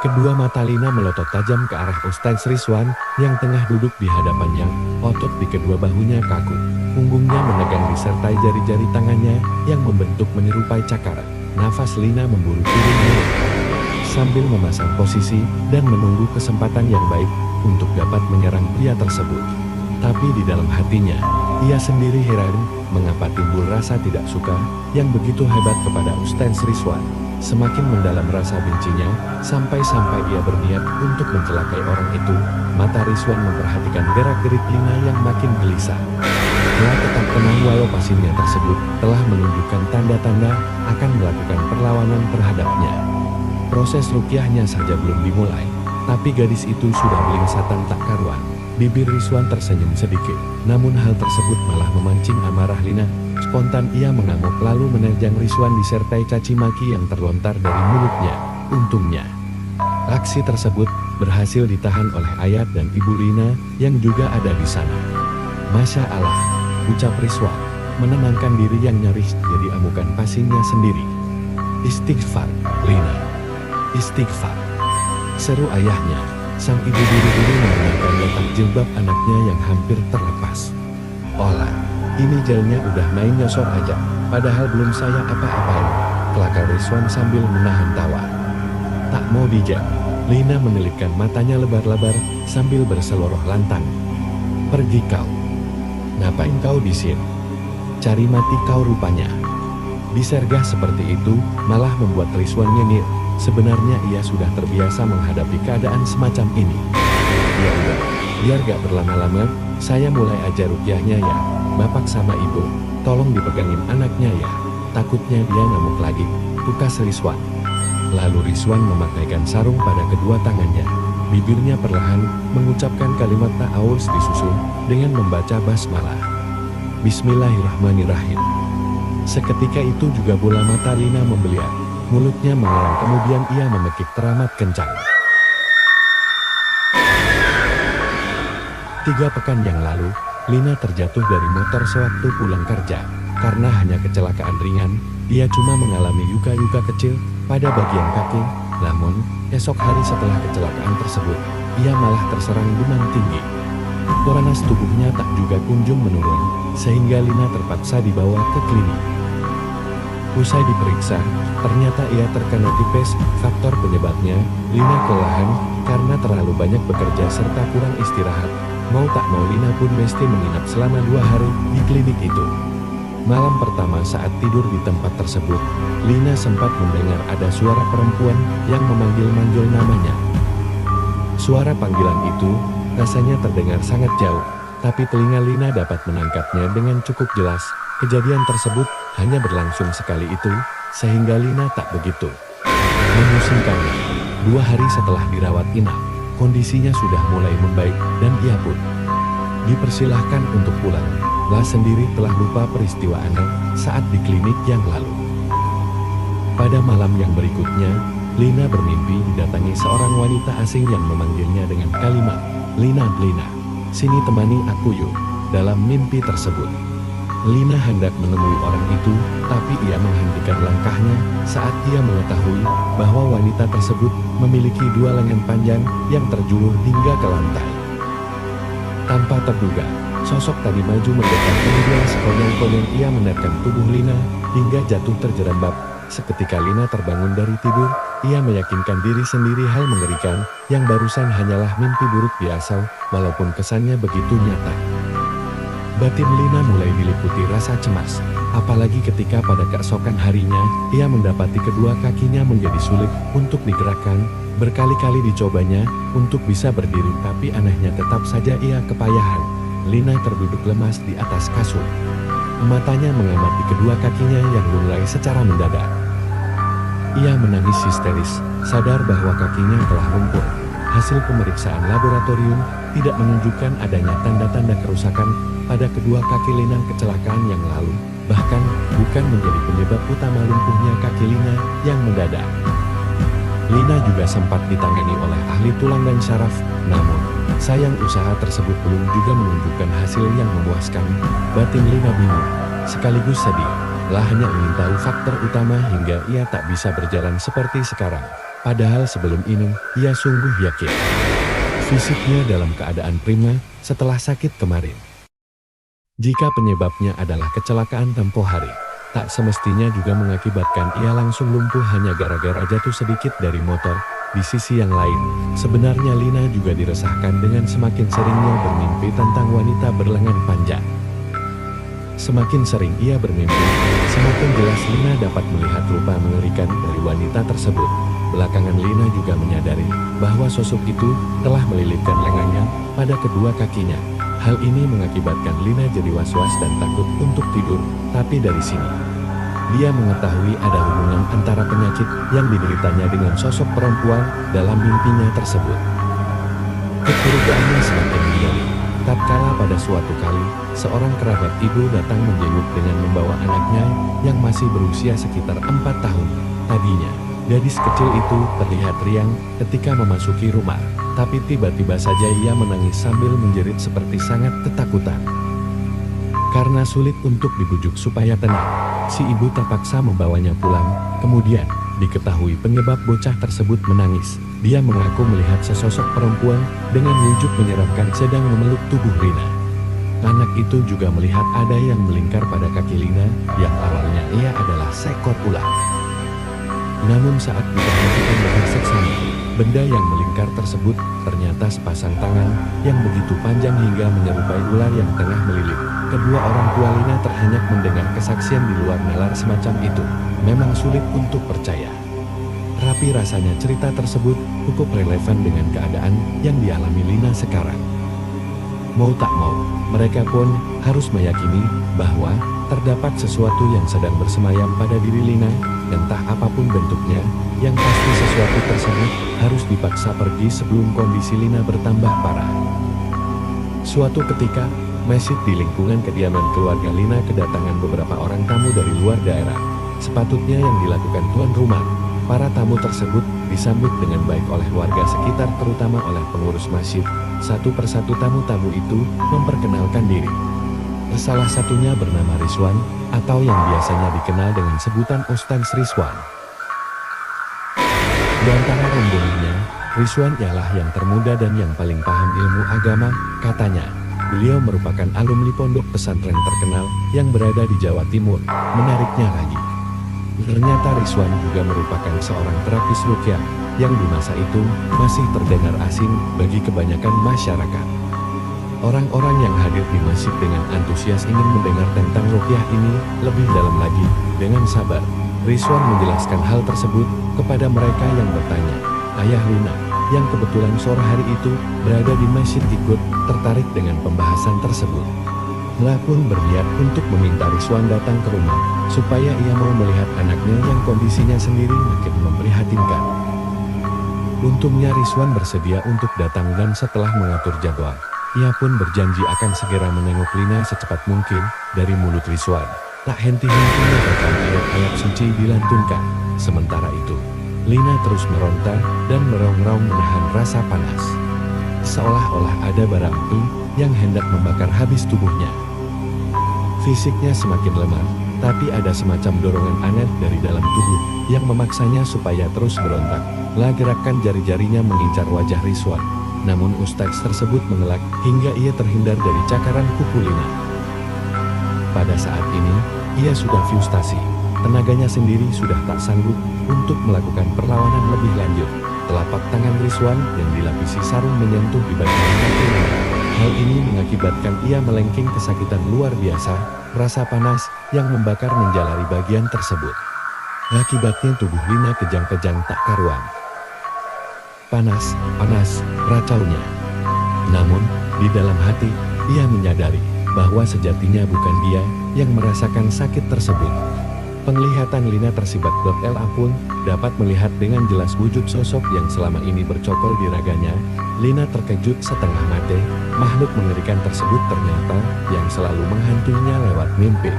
Kedua mata Lina melotot tajam ke arah Ustaz Rizwan yang tengah duduk di hadapannya. Otot di kedua bahunya kaku. Punggungnya menegang disertai jari-jari tangannya yang membentuk menyerupai cakar. Nafas Lina memburu turun sambil memasang posisi dan menunggu kesempatan yang baik untuk dapat menyerang pria tersebut. Tapi di dalam hatinya, ia sendiri heran mengapa timbul rasa tidak suka yang begitu hebat kepada Ustaz Rizwan. Semakin mendalam rasa bencinya, sampai-sampai ia berniat untuk mencelakai orang itu. Mata Rizwan memperhatikan gerak-gerik Lina yang makin gelisah. Ia tetap tenang walau pasiennya tersebut telah menunjukkan tanda-tanda akan melakukan perlawanan terhadapnya. Proses rukyahnya saja belum dimulai, tapi gadis itu sudah belingsatan tak karuan. Bibir Rizwan tersenyum sedikit, namun hal tersebut malah memancing amarah Lina. Spontan ia mengamuk lalu menerjang Rizwan disertai caci maki yang terlontar dari mulutnya. Untungnya, aksi tersebut berhasil ditahan oleh ayah dan ibu Lina yang juga ada di sana. Masya Allah, ucap Rizwan, menenangkan diri yang nyaris jadi amukan pasiennya sendiri. Istighfar, Lina. Istighfar, seru ayahnya. Sang ibu buru-buru mengenakan letak jilbab anaknya yang hampir terlepas. Olah, ini jelnya udah main nyosor aja, padahal belum saya apa-apain, kelakar Rizwan sambil menahan tawa. Tak mau dijam, Lina menelitkan matanya lebar-lebar sambil berseloroh lantang. Pergi kau. Ngapain kau di sini? Cari mati kau rupanya. Disergah seperti itu malah membuat Rizwan nyengir. Sebenarnya ia sudah terbiasa menghadapi keadaan semacam ini. Ya udah, biar gak berlama-lama, saya mulai aja rukyahnya ya. Bapak sama ibu, tolong dipegangin anaknya ya. Takutnya dia ngamuk lagi, tukas Rizwan. Lalu Rizwan memakaikan sarung pada kedua tangannya. Bibirnya perlahan mengucapkan kalimat ta'awuz disusul dengan membaca basmalah. Bismillahirrahmanirrahim. Seketika itu juga bola mata Lina membeliak. Mulutnya mengerang, kemudian ia memekik teramat kencang. 3 pekan yang lalu, Lina terjatuh dari motor sewaktu pulang kerja. Karena hanya kecelakaan ringan, ia cuma mengalami luka-luka kecil pada bagian kaki. Namun, esok hari setelah kecelakaan tersebut, ia malah terserang demam tinggi. Panas tubuhnya tak juga kunjung menurun, sehingga Lina terpaksa dibawa ke klinik. Usai diperiksa, ternyata ia terkena tipes. Faktor penyebabnya, Lina kelelahan karena terlalu banyak bekerja serta kurang istirahat. Mau tak mau Lina pun mesti menginap selama 2 hari di klinik itu. Malam pertama saat tidur di tempat tersebut, Lina sempat mendengar ada suara perempuan yang memanggil-manggil namanya. Suara panggilan itu rasanya terdengar sangat jauh, tapi telinga Lina dapat menangkapnya dengan cukup jelas. Kejadian tersebut hanya berlangsung sekali itu, sehingga Lina tak begitu memusingkannya. 2 hari setelah dirawat inap, kondisinya sudah mulai membaik dan ia pun dipersilahkan untuk pulang. Lah sendiri telah lupa peristiwa aneh saat di klinik yang lalu. Pada malam yang berikutnya, Lina bermimpi didatangi seorang wanita asing yang memanggilnya dengan kalimat, "Lina, Lina, sini temani aku yuk." Dalam mimpi tersebut, Lina hendak menemui orang itu, tapi ia menghentikan langkahnya saat ia mengetahui bahwa wanita tersebut memiliki 2 lengan panjang yang terjulur hingga ke lantai. Tanpa terduga, sosok tadi maju mendekat, kemudian sekonyong-konyong ia menerkam tubuh Lina hingga jatuh terjerembab. Seketika Lina terbangun dari tidur, ia meyakinkan diri sendiri hal mengerikan yang barusan hanyalah mimpi buruk biasa, walaupun kesannya begitu nyata. Batin Lina mulai diliputi rasa cemas, apalagi ketika pada keesokan harinya, ia mendapati kedua kakinya menjadi sulit untuk digerakkan. Berkali-kali dicobanya untuk bisa berdiri, tapi anehnya tetap saja ia kepayahan. Lina terduduk lemas di atas kasur. Matanya mengamati kedua kakinya yang lunglai secara mendadak. Ia menangis histeris, sadar bahwa kakinya telah lumpuh. Hasil pemeriksaan laboratorium tidak menunjukkan adanya tanda-tanda kerusakan pada kedua kaki Lina kecelakaan yang lalu, bahkan bukan menjadi penyebab utama lumpuhnya kaki Lina yang mendadak. Lina juga sempat ditangani oleh ahli tulang dan syaraf, namun sayang usaha tersebut belum juga menunjukkan hasil yang memuaskan. Batin Lina bingung, sekaligus sedih, lah hanya ingin tahu faktor utama hingga ia tak bisa berjalan seperti sekarang. Padahal sebelum ini, ia sungguh yakin fisiknya dalam keadaan prima setelah sakit kemarin. Jika penyebabnya adalah kecelakaan tempo hari, tak semestinya juga mengakibatkan ia langsung lumpuh hanya gara-gara jatuh sedikit dari motor. Di sisi yang lain, sebenarnya Lina juga diresahkan dengan semakin seringnya bermimpi tentang wanita berlengan panjang. Semakin sering ia bermimpi, semakin jelas Lina dapat melihat rupa mengerikan dari wanita tersebut. Belakangan Lina juga menyadari bahwa sosok itu telah melilitkan lengannya pada kedua kakinya. Hal ini mengakibatkan Lina jadi was-was dan takut untuk tidur, tapi dari sini dia mengetahui ada hubungan antara penyakit yang dideritanya dengan sosok perempuan dalam mimpinya tersebut. Kecurigaannya semakin menjadi tatkala pada suatu kali, seorang kerabat ibu datang menjenguk dengan membawa anaknya yang masih berusia sekitar 4 tahun. Tadinya, gadis kecil itu terlihat riang ketika memasuki rumah, tapi tiba-tiba saja ia menangis sambil menjerit seperti sangat ketakutan. Karena sulit untuk dibujuk supaya tenang, si ibu terpaksa membawanya pulang. Kemudian, diketahui penyebab bocah tersebut menangis. Dia mengaku melihat sesosok perempuan dengan wujud menyeramkan sedang memeluk tubuh Lina. Anak itu juga melihat ada yang melingkar pada kaki Lina, yang awalnya ia adalah seekor ular. Namun saat diperhatikan dengan seksama, benda yang melingkar tersebut ternyata sepasang tangan yang begitu panjang hingga menyerupai ular yang tengah melilit. Kedua orang tua Lina terhenyak mendengar kesaksian di luar nalar semacam itu. Memang sulit untuk percaya. Tapi rasanya cerita tersebut cukup relevan dengan keadaan yang dialami Lina sekarang. Mau tak mau, mereka pun harus meyakini bahwa terdapat sesuatu yang sedang bersemayam pada diri Lina, entah apapun bentuknya, yang pasti sesuatu tersebut harus dipaksa pergi sebelum kondisi Lina bertambah parah. Suatu ketika, masjid di lingkungan kediaman keluarga Lina kedatangan beberapa orang tamu dari luar daerah. Sepatutnya yang dilakukan tuan rumah, para tamu tersebut disambut dengan baik oleh warga sekitar terutama oleh pengurus masjid. Satu persatu tamu-tamu itu memperkenalkan diri. Salah satunya bernama Rizwan, atau yang biasanya dikenal dengan sebutan Ustaz Rizwan. Di antara rombongannya, Rizwan ialah yang termuda dan yang paling paham ilmu agama, katanya. Beliau merupakan alumni pondok pesantren terkenal yang berada di Jawa Timur. Menariknya lagi, ternyata Rizwan juga merupakan seorang terapis ruqyah yang di masa itu masih terdengar asing bagi kebanyakan masyarakat. Orang-orang yang hadir di masjid dengan antusias ingin mendengar tentang ruqyah ini lebih dalam lagi. Dengan sabar, Rizwan menjelaskan hal tersebut kepada mereka yang bertanya. Ayah Lina, yang kebetulan sore hari itu berada di masjid ikut tertarik dengan pembahasan tersebut. Lah pun berniat untuk meminta Rizwan datang ke rumah, supaya ia mau melihat anaknya yang kondisinya sendiri makin memprihatinkan. Untungnya Rizwan bersedia untuk datang dan setelah mengatur jadwal, ia pun berjanji akan segera menengok Lina secepat mungkin. Dari mulut Rizwan, tak henti-hentinya bacaan ayat-ayat suci dilantunkan. Sementara itu, Lina terus meronta dan meraung-raung menahan rasa panas. Seolah-olah ada bara api yang hendak membakar habis tubuhnya. Fisiknya semakin lemah, tapi ada semacam dorongan aneh dari dalam tubuh yang memaksanya supaya terus berontak. Lah gerakan jari-jarinya mengincar wajah Rizwan. Namun Ustaz tersebut mengelak hingga ia terhindar dari cakaran kuku Lina. Pada saat ini, ia sudah frustasi. Tenaganya sendiri sudah tak sanggup untuk melakukan perlawanan lebih lanjut. Telapak tangan Rizwan yang dilapisi sarung menyentuh di bagian kaki Lina. Hal ini mengakibatkan ia melengking kesakitan luar biasa. Rasa panas yang membakar menjalari bagian tersebut. Akibatnya tubuh Lina kejang-kejang tak karuan. Panas, panas, racaunya. Namun, di dalam hati, ia menyadari bahwa sejatinya bukan dia yang merasakan sakit tersebut. Penglihatan Lina tersibat LA pun dapat melihat dengan jelas wujud sosok yang selama ini bercokol di raganya. Lina terkejut setengah mati, makhluk mengerikan tersebut ternyata yang selalu menghantuinya lewat mimpi.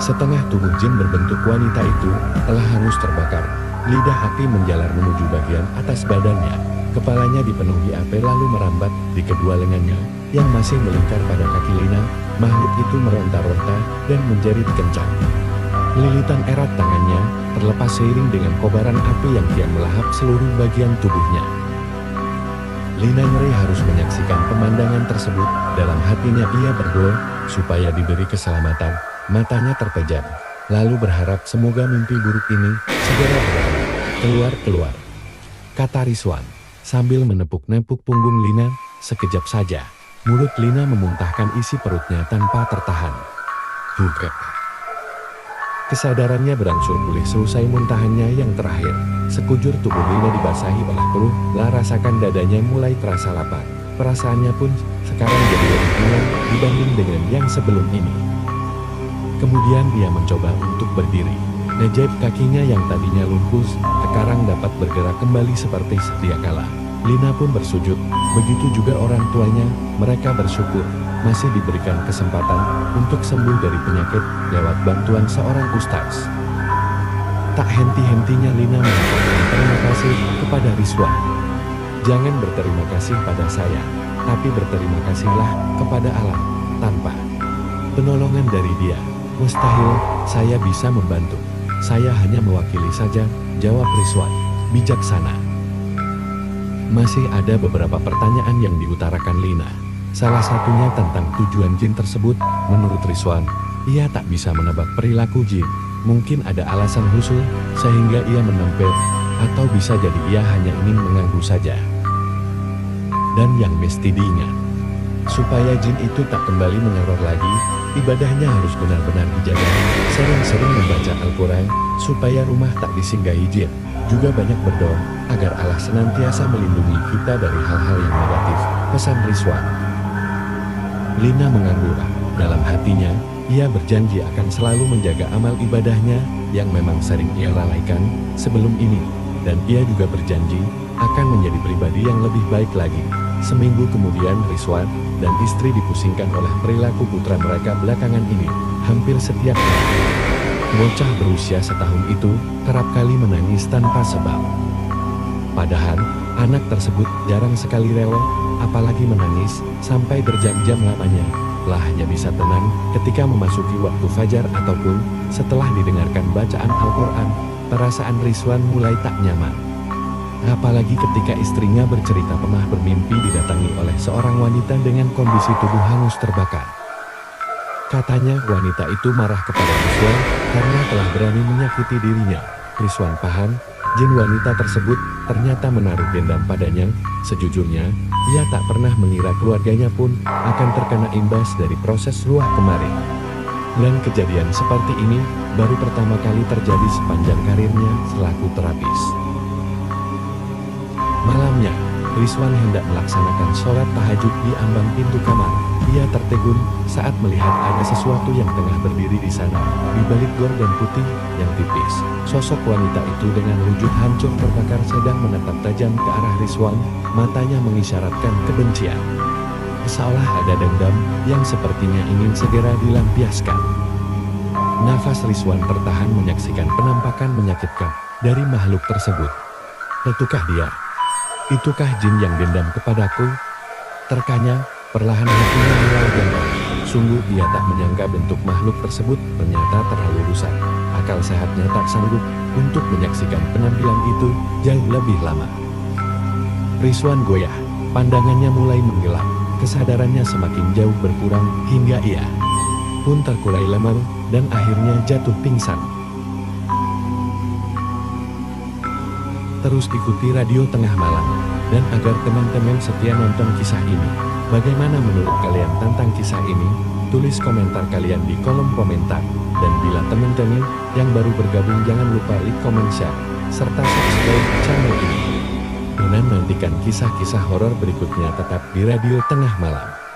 Setengah tubuh jin berbentuk wanita itu telah hangus terbakar. Lidah api menjalar menuju bagian atas badannya. Kepalanya dipenuhi api lalu merambat di kedua lengannya yang masih melingkar pada kaki Lina. Makhluk itu meronta-ronta dan menjerit kencang. Lilitan erat tangannya terlepas seiring dengan kobaran api yang kian melahap seluruh bagian tubuhnya. Lina ngeri harus menyaksikan pemandangan tersebut. Dalam hatinya ia berdoa supaya diberi keselamatan. Matanya terpejam, lalu berharap semoga mimpi buruk ini segera berakhir. Keluar, kata Rizwan sambil menepuk-nepuk punggung Lina. Sekejap saja, mulut Lina memuntahkan isi perutnya tanpa tertahan. Buka. Kesadarannya berangsur pulih selesai muntahannya yang terakhir. Sekujur tubuh Lina dibasahi oleh peluh, rasakan dadanya mulai terasa lapar. Perasaannya pun sekarang jadi lebih ringan dibanding dengan yang sebelum ini. Kemudian dia mencoba untuk berdiri. Ajaib kakinya yang tadinya lumpuh, sekarang dapat bergerak kembali seperti sedia kala. Lina pun bersujud, begitu juga orang tuanya. Mereka bersyukur masih diberikan kesempatan untuk sembuh dari penyakit lewat bantuan seorang ustaz. Tak henti-hentinya Lina mengucapkan terima kasih kepada Rizwan. Jangan berterima kasih pada saya, tapi berterima kasihlah kepada Allah. Tanpa penolongan dari dia, mustahil saya bisa membantu. Saya hanya mewakili saja, jawab Rizwan, bijaksana. Masih ada beberapa pertanyaan yang diutarakan Lina. Salah satunya tentang tujuan jin tersebut. Menurut Rizwan, ia tak bisa menebak perilaku jin. Mungkin ada alasan khusus sehingga ia menempel, atau bisa jadi ia hanya ingin mengganggu saja. Dan yang mesti diingat, supaya jin itu tak kembali meneror lagi, ibadahnya harus benar-benar dijaga. Sering-sering membaca Al-Quran supaya rumah tak disinggahi jin. Juga banyak berdoa agar Allah senantiasa melindungi kita dari hal-hal yang negatif, pesan Rizwan. Lina mengangguk. Dalam hatinya, ia berjanji akan selalu menjaga amal ibadahnya yang memang sering ia lalaikan sebelum ini. Dan ia juga berjanji akan menjadi pribadi yang lebih baik lagi. Seminggu kemudian Rizwan dan istri dipusingkan oleh perilaku putra mereka belakangan ini. Hampir setiap hari, bocah berusia setahun itu kerap kali menangis tanpa sebab. Padahal, anak tersebut jarang sekali rewel, apalagi menangis sampai berjam-jam lamanya. Lah hanya bisa tenang ketika memasuki waktu fajar ataupun setelah didengarkan bacaan Al-Quran. Perasaan Rizwan mulai tak nyaman. Apalagi ketika istrinya bercerita pernah bermimpi didatangi oleh seorang wanita dengan kondisi tubuh hangus terbakar. Katanya wanita itu marah kepada Rizwan karena telah berani menyakiti dirinya. Rizwan paham, jin wanita tersebut ternyata menaruh dendam padanya. Sejujurnya, ia tak pernah mengira keluarganya pun akan terkena imbas dari proses ruah kemarin. Dan kejadian seperti ini baru pertama kali terjadi sepanjang karirnya selaku terapis. Malamnya, Rizwan hendak melaksanakan sholat tahajud di ambang pintu kamar. Ia tertegun saat melihat ada sesuatu yang tengah berdiri di sana. Di balik gorden putih yang tipis, sosok wanita itu dengan wujud hancur terbakar sedang menatap tajam ke arah Rizwan. Matanya mengisyaratkan kebencian. Seolah ada dendam yang sepertinya ingin segera dilampiaskan. Nafas Rizwan tertahan menyaksikan penampakan menyakitkan dari makhluk tersebut. Itukah dia? Itukah jin yang dendam kepadaku? Terkanya, perlahan hatinya mulai gentar. Sungguh dia tak menyangka bentuk makhluk tersebut ternyata terlalu rusak. Akal sehatnya tak sanggup untuk menyaksikan penampilan itu jauh lebih lama. Rizwan goyah, pandangannya mulai menggelap. Kesadarannya semakin jauh berkurang hingga ia pun terkulai lemah dan akhirnya jatuh pingsan. Terus ikuti Radio Tengah Malam, dan agar teman-teman setia nonton kisah ini, bagaimana menurut kalian tentang kisah ini? Tulis komentar kalian di kolom komentar. Dan bila teman-teman yang baru bergabung jangan lupa like, comment, share, serta subscribe channel ini. Dan nantikan kisah-kisah horor berikutnya tetap di Radio Tengah Malam.